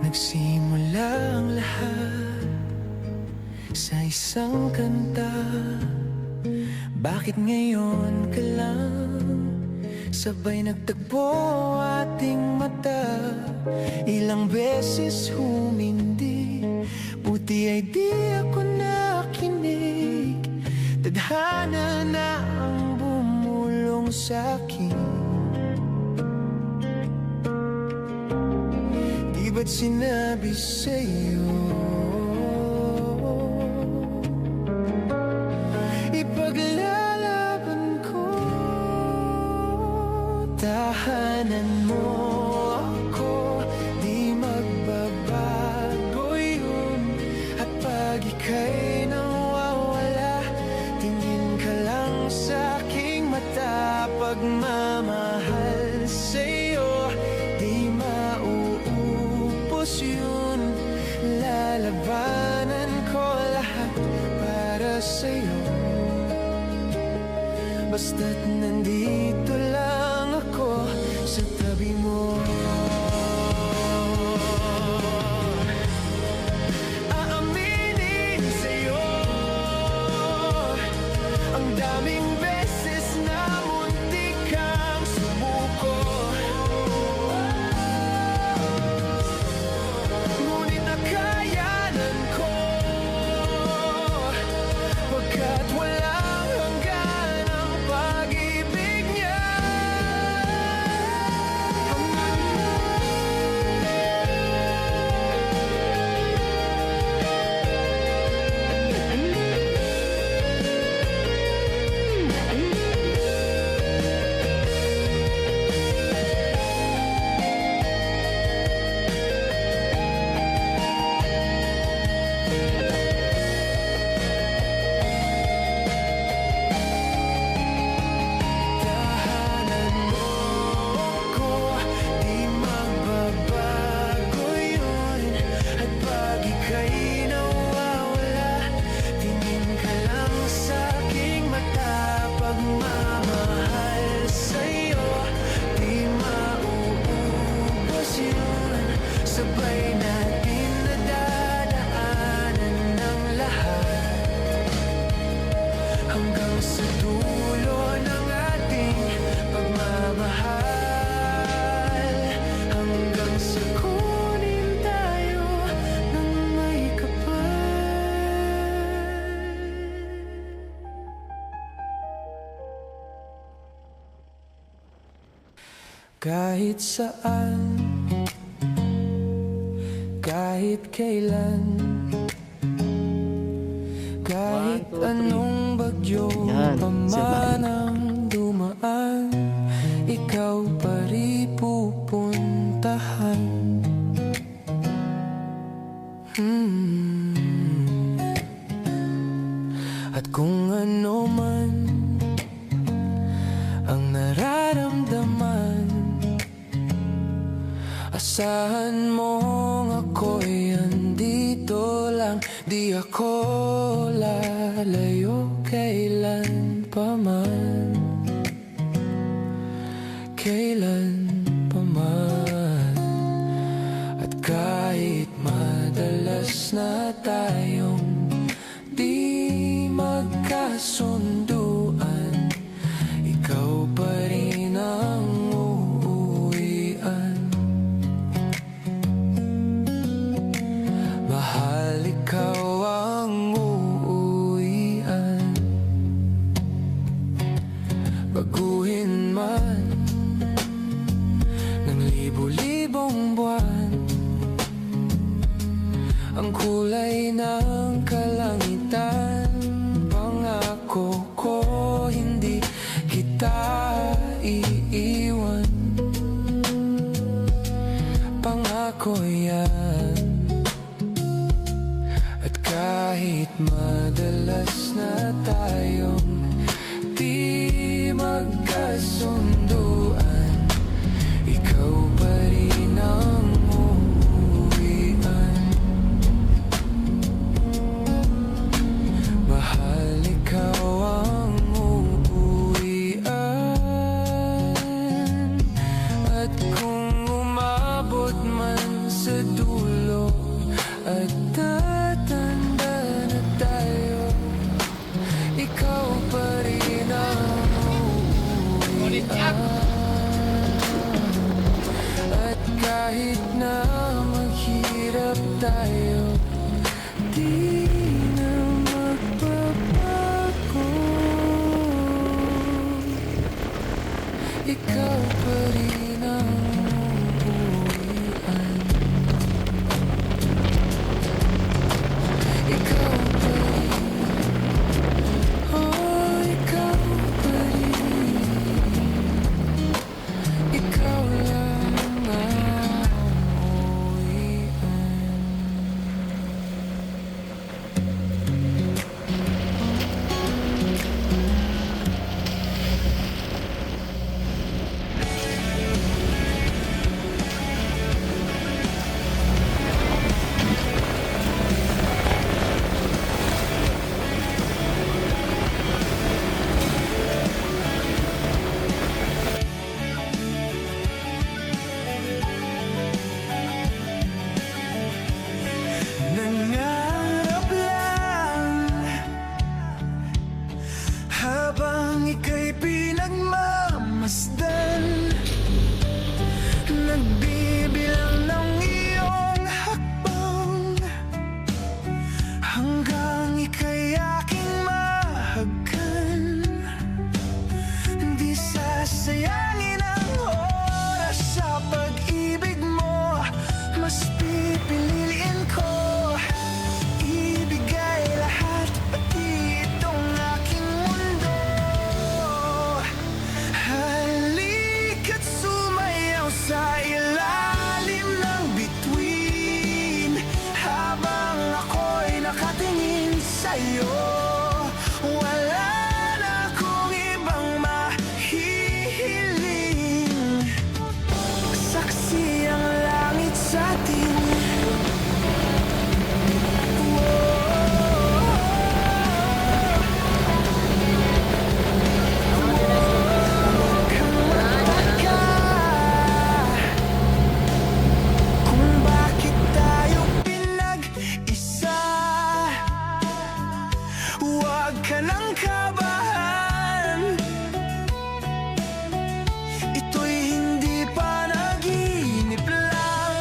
Nagsimula ang lahat sa isang kanta. Bakit ngayon ka lang sabay nagtagpo ating mata? Ilang beses humindi, buti ay di ako nakinig. Tadhana na ang bumulong sa'kin. Di ba't sinabi sa'yo ipaglalaban ko? Tahanan mo ako, di magbabago yun. At pag ika'y nawawala, tingin ka lang sa aking mata. Pagmamahal sa'yo, di mauubos yun. Lalabanan ko lahat para sa'yo, basta't nandito lang ako sa tabi mo. Aaminin sa'yo ang daming beses na muntik kang sumuko. Ngunit nakayanan ko, pagkat walang hanggan ang pag-ibig niya. Tahanan mo ako, di magbabago yun. At pag ika'y nawawala, tingin ka lang sa aking mata. Pagmamahal sa'yo, di mauubos yun. Sabay natin nadadaanan ng lahat, hanggang sa dulo ng ating pagmamahal. Hanggang sa kunin tayo ng may kapal. Kahit saan, kahit kailan, kahit anong bagyo Yan, pa sir, man ang dumaan, ikaw pa rin pupuntahan. At kung ano man ang nararamdaman, asahan mong ako'y andito lang. Di ako lalayo kailan pa man, kailan pa man. At kahit madalas na tayong di magkasunduan, ikaw pa rin ang uuwian. Mahal, ikaw ang uuwian. Baguhin man ng libo-libong buwan ang kulay ng kalangitan, pangako ko hindi kita iiwan. Pangako yan. At kahit madalas na tayong di magkasunduan, ikaw pa rin ang uuwian. Mahal, ikaw ang uuwian. At kung umabot man sa dulo na maghirap tayo, di na magbabago. Ikaw pa rin ang uuwian. Ikaw pa rin, oh, ikaw pa rin. Ikaw lang ang uuwian. Nangarap lang habang ika'y pinagmamasdan, nagbibilang ng iyong hakbang hanggang ika'y aking mahagkan. Di sasayangin ang oras sa pag-ibig mo, mas pipiliin ko ibigay lahat, pati itong aking mundo. Halika't sumayaw sa ilalim ng bituin habang ako'y nakatingin sa'yo. Wala na akong ibang mahihiling, saksi ang langit sa atin. Kung bakit tayo pinag-isa, huwag ka nang kabahan. Ito'y hindi panaginip lang.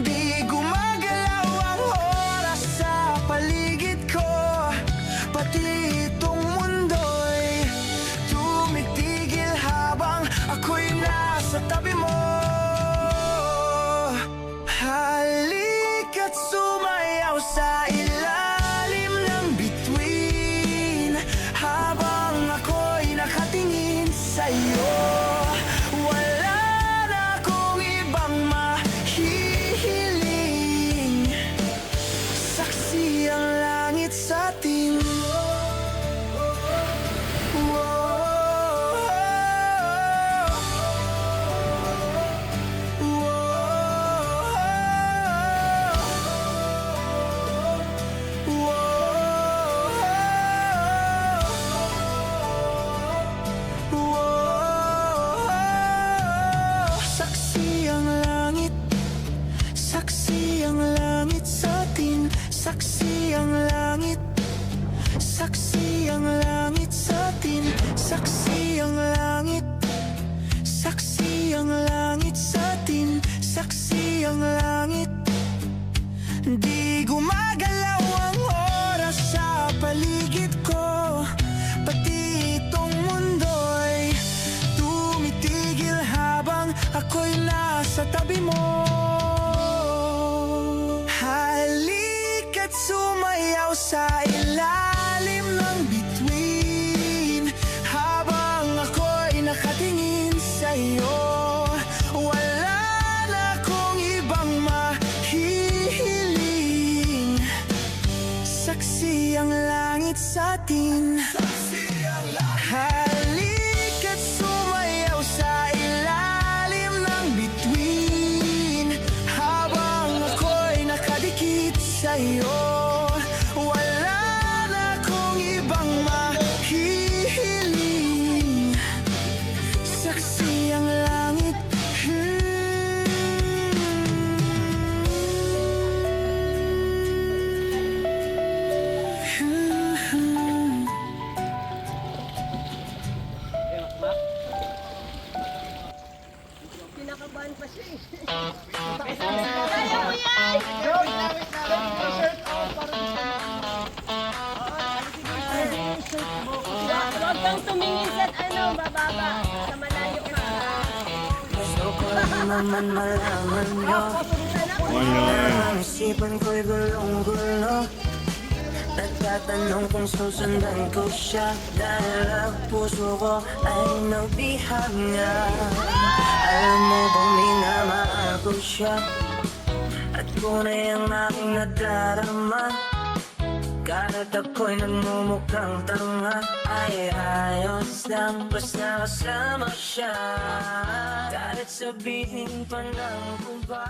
Di gumagalaw ang oras sa paligid ko, pati itong mundo'y tumitigil habang ako'y nasa tabi mo. Halika't sumayaw sa ilalim ng bituin habang ako'y nakatingin sa'yo. Wala na akong ibang mahihiling, saksi ang langit sa atin. Saksi ang langit, saksi ang langit sa atin. Saksi ang langit, saksi ang langit sa atin. Saksi ang langit, saksi ang langit sa atin. Saksi ang langit. Di gumagalaw ang oras sa paligid ko, pati itong mundo'y tumitigil habang ako'y nasa tabi mo. Halika't sumayaw sa ilalim ng bituin habang ako'y nakatingin sa'yo. Wala na akong ibang mahihiling, saksi ang langit sa atin. Halika't sumayaw sa ilalim ng bituin habang ako'y nakadikit sa'yo. Wala na akong ibang mahihiling, saksi ang langit. Kinakabahan pa Kaya mo yan! Shirt off para di ka Huwag kang tumingin sa bababa. Sa malayo ka. Gusto ko naman malaman nyo Ang isipan ko'y gulong-gulo Nagtatanong kung susundan ko siya Dahil ang puso ko ay nabihanga Alam mo bang minamahal ko siya At tunay ang aking nadarama Kahit ako'y nagmumukhang tanga Ay ayos lang basta kasama siya Kahit sabihin pa ng iba